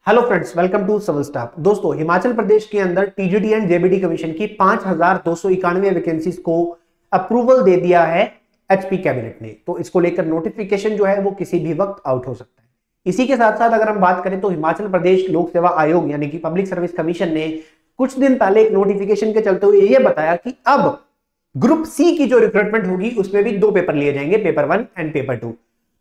Hello friends, welcome to civil staff. दोस्तों, हिमाचल प्रदेश के अंदर टीजीटी एंड जेबीटी कमीशन की 5291 वैकेंसीज को अप्रूवल दे दिया है एचपी कैबिनेट ने। तो इसको लेकर नोटिफिकेशन जो है वो किसी भी वक्त आउट हो सकता है। इसी के साथ साथ अगर हम बात करें तो हिमाचल प्रदेश लोक सेवा आयोग यानी कि पब्लिक सर्विस कमीशन ने कुछ दिन पहले एक नोटिफिकेशन के चलते हुए ये बताया कि अब ग्रुप सी की जो रिक्रूटमेंट होगी उसमें भी 2 पेपर लिए जाएंगे, पेपर 1 एंड पेपर 2।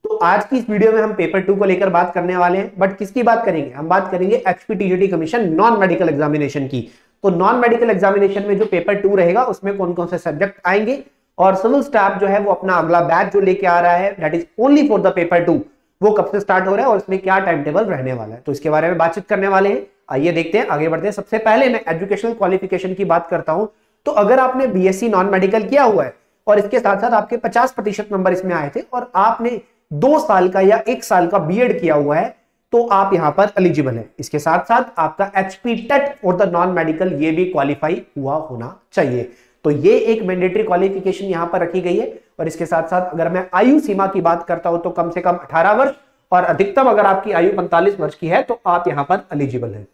तो आज की इस वीडियो में हम पेपर 2 को लेकर बात करने वाले हैं। बट किसकी बात करेंगे? हम बात करेंगे HP TGT commission non medical examination की। तो नॉन मेडिकल एग्जामिनेशन में जो पेपर 2 रहेगा उसमें कौन कौन से सब्जेक्ट आएंगे और सिविल स्टाफ जो है वो अपना अगला बैच जो लेके आ रहा है that is only for the paper 2, वो कब से स्टार्ट हो रहा है और इसमें क्या टाइम टेबल रहने वाला है, तो इसके बारे में बातचीत करने वाले हैं। आइए देखते हैं, आगे बढ़ते हैं। सबसे पहले मैं एजुकेशनल क्वालिफिकेशन की बात करता हूं। तो अगर आपने बीएससी नॉन मेडिकल किया हुआ है और इसके साथ साथ आपके 50% नंबर इसमें आए थे और आपने 2 साल का या 1 साल का बीएड किया हुआ है तो आप यहां पर एलिजिबल है। इसके साथ साथ आपका एचपी टेट और द नॉन मेडिकल ये भी क्वालिफाई हुआ होना चाहिए। तो ये एक मैंडेटरी क्वालिफिकेशन यहां पर रखी गई है। और इसके साथ साथ अगर मैं आयु सीमा की बात करता हूं तो कम से कम 18 वर्ष और अधिकतम अगर आपकी आयु 45 वर्ष की है तो आप यहां पर एलिजिबल है।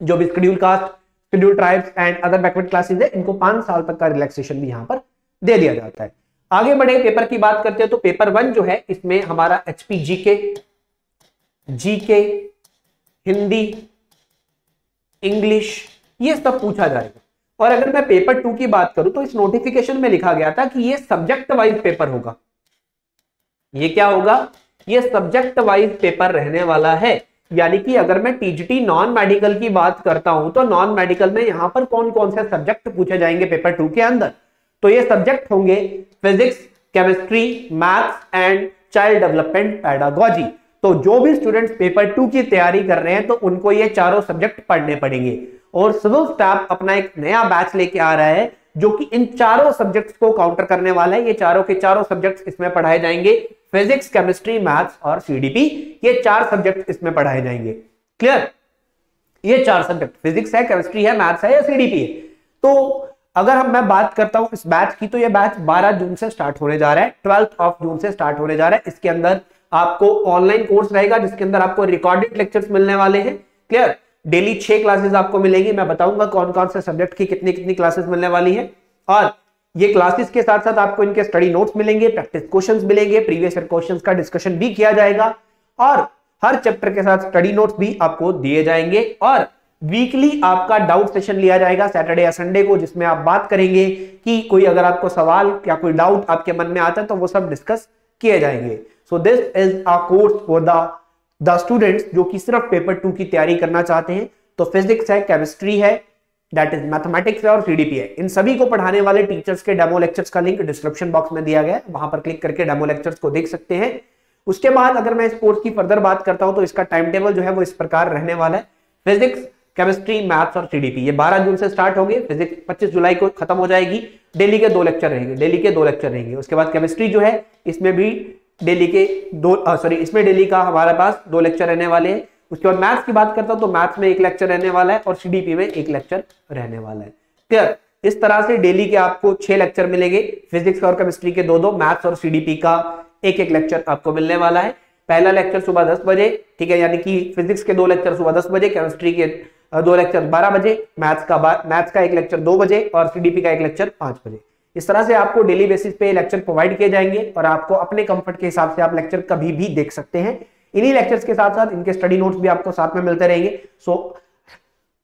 जो भी schedule caste, schedule tribes and other backward classes है इनको 5 साल तक का रिलैक्सेशन भी यहां पर दे दिया जाता है। आगे बढ़े, पेपर की बात करते हैं तो पेपर 1 जो है इसमें हमारा एचपी जीके, हिंदी, इंग्लिश ये सब पूछा जाएगा। और अगर मैं पेपर 2 की बात करूं तो इस नोटिफिकेशन में लिखा गया था कि ये सब्जेक्ट वाइज पेपर होगा। ये क्या होगा? ये सब्जेक्ट वाइज पेपर रहने वाला है। यानी कि अगर मैं टीजीटी नॉन मेडिकल की बात करता हूं तो नॉन मेडिकल में यहां पर कौन कौन से सब्जेक्ट पूछे जाएंगे पेपर 2 के अंदर? तो ये सब्जेक्ट होंगे physics, chemistry, maths and child development pedagogy. तो जो भी स्टूडेंट्स पेपर 2 की तैयारी कर रहे हैं तो उनको ये चारों सब्जेक्ट पढ़ने पड़ेंगे। और सिविल स्टाफ अपना एक नया बैच लेके आ रहा है जो कि इन चारों सब्जेक्ट्स को काउंटर करने वाला है। ये चारों के चारों सब्जेक्ट्स इसमें पढ़ाए जाएंगे, फिजिक्स, केमिस्ट्री, मैथ्स और सीडीपी, ये 4 सब्जेक्ट इसमें पढ़ाए जाएंगे। क्लियर? ये 4 सब्जेक्ट फिजिक्स है, केमिस्ट्री है, मैथ्स है या सीडीपी है। तो अगर मैं बात करता हूं इस बैच की तो ये बैच 12 जून से स्टार्ट होने जा रहा है, 12 जून से स्टार्ट होने जा रहा है। इसके अंदर आपको ऑनलाइन कोर्स रहेगा जिसके अंदर आपको रिकॉर्डेड लेक्चर्स मिलने वाले हैं। क्लियर? डेली 6 क्लासेस आपको मिलेगी। मैं बताऊंगा कौन कौन से सब्जेक्ट की कितनी कितनी क्लासेस मिलने वाली है। और ये क्लासेस के साथ साथ आपको इनके स्टडी नोट्स मिलेंगे, प्रैक्टिस क्वेश्चंस मिलेंगे, प्रीवियस ईयर क्वेश्चंस का डिस्कशन भी किया जाएगा और हर चैप्टर के साथ स्टडी नोट्स भी आपको दिए जाएंगे। और वीकली आपका डाउट सेशन लिया जाएगा सैटरडे या संडे को, जिसमें आप बात करेंगे कि कोई अगर आपको सवाल या कोई डाउट आपके मन में आता है तो वो सब डिस्कस किए जाएंगे। So this is a course for the students जो कि सिर्फ पेपर 2 की तैयारी करना चाहते हैं। तो फिजिक्स है, केमिस्ट्री है, दैट इज मैथमेटिक्स है और सीडीपी है। इन सभी को पढ़ाने वाले टीचर्स के डेमो लेक्चर्स का लिंक डिस्क्रिप्शन बॉक्स में दिया गया है, वहां पर क्लिक करके डेमो लेक्चर्स को देख सकते हैं। उसके बाद अगर मैं इस कोर्स की फर्दर बात करता हूं तो इसका टाइम टेबल जो है वो इस प्रकार रहने वाला है। फिजिक्स, केमिस्ट्री, मैथ्स और सीडीपी ये 12 जून से स्टार्ट होंगे। फिजिक्स 25 जुलाई को खत्म हो जाएगी। डेली के 2 लेक्चर रहेंगे, उसके बाद केमिस्ट्री जो है इसमें भी डेली के इसमें डेली का हमारे पास 2 लेक्चर रहने वाले हैं। उसके बाद मैथ्स की बात करता हूं तो मैथ्स में 1 लेक्चर रहने वाला है और सीडीपी में 1 लेक्चर रहने वाला है। क्लियर? इस तरह से डेली के आपको 6 लेक्चर मिलेंगे। फिजिक्स और केमिस्ट्री के 2-2, मैथ्स और सीडीपी का 1-1 लेक्चर आपको मिलने वाला है। पहला लेक्चर सुबह 10 बजे, ठीक है, यानी कि फिजिक्स के 2 लेक्चर सुबह 10 बजे, केमिस्ट्री के 2 लेक्चर 12 बजे, मैथ्स का 1 लेक्चर 2 बजे और सीडीपी का 1 लेक्चर 5 बजे। इस तरह से आपको डेली बेसिस पे लेक्चर प्रोवाइड किए जाएंगे और आपको अपने कंफर्ट के हिसाब से आप लेक्चर कभी भी देख सकते हैं। इन्हीं लेक्चर्स के साथ साथ इनके स्टडी नोट्स भी आपको साथ में मिलते रहेंगे। So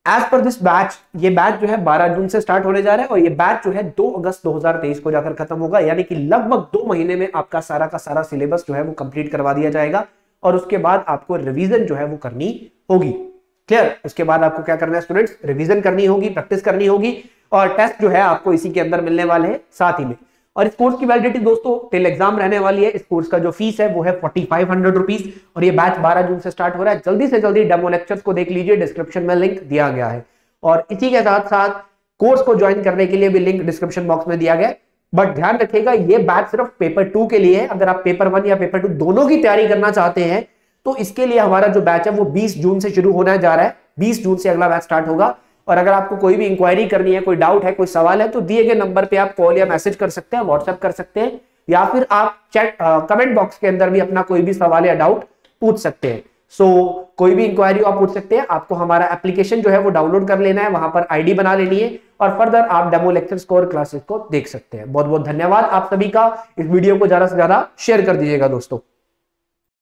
as per this batch, ये बैच जो है 12 जून से स्टार्ट होने जा रहा है और ये बैच जो है 2 अगस्त 2023 को जाकर खत्म होगा। यानी कि लगभग 2 महीने में आपका सारा का सारा सिलेबस जो है वो कंप्लीट करवा दिया जाएगा और उसके बाद आपको रिवीजन जो है वो करनी होगी। क्लियर? उसके बाद आपको क्या करना है स्टूडेंट्स? रिवीजन करनी होगी, प्रैक्टिस करनी होगी और टेस्ट जो है आपको इसी के अंदर मिलने वाले हैं साथ ही में। और इस कोर्स की वैलिडिटी दोस्तों टिल एग्जाम रहने वाली है। इस कोर्स का जो फीस है वो है 4500 रुपीज और ये बैच 12 जून से स्टार्ट हो रहा है। जल्दी से जल्दी डेमो लेक्चर्स को देख लीजिए, डिस्क्रिप्शन में लिंक दिया गया है। और इसी के साथ साथ कोर्स को ज्वाइन करने के लिए भी लिंक डिस्क्रिप्शन बॉक्स में दिया गया है। बट ध्यान रखिएगा ये बैच सिर्फ पेपर 2 के लिए है। अगर आप पेपर 1 या पेपर 2 दोनों की तैयारी करना चाहते हैं तो इसके लिए हमारा जो बैच है वो 20 जून से शुरू होने जा रहा है। 20 जून से अगला बैच स्टार्ट होगा। और अगर आपको कोई भी इंक्वायरी करनी है, कोई डाउट है, कोई सवाल है तो दिए गए नंबर पे आप कॉल या मैसेज कर सकते हैं, व्हाट्सएप कर सकते हैं या फिर आप चैट कमेंट बॉक्स के अंदर भी अपना कोई भी सवाल या डाउट पूछ सकते हैं। सो कोई भी इंक्वायरी आप पूछ सकते हैं। आपको हमारा एप्लीकेशन जो है वो डाउनलोड कर लेना है, वहां पर आईडी बना लेनी है और फर्दर आप डेमो लेक्चर्स को और क्लासेस को देख सकते हैं। बहुत बहुत धन्यवाद आप सभी का। इस वीडियो को ज्यादा से ज्यादा शेयर कर दीजिएगा दोस्तों।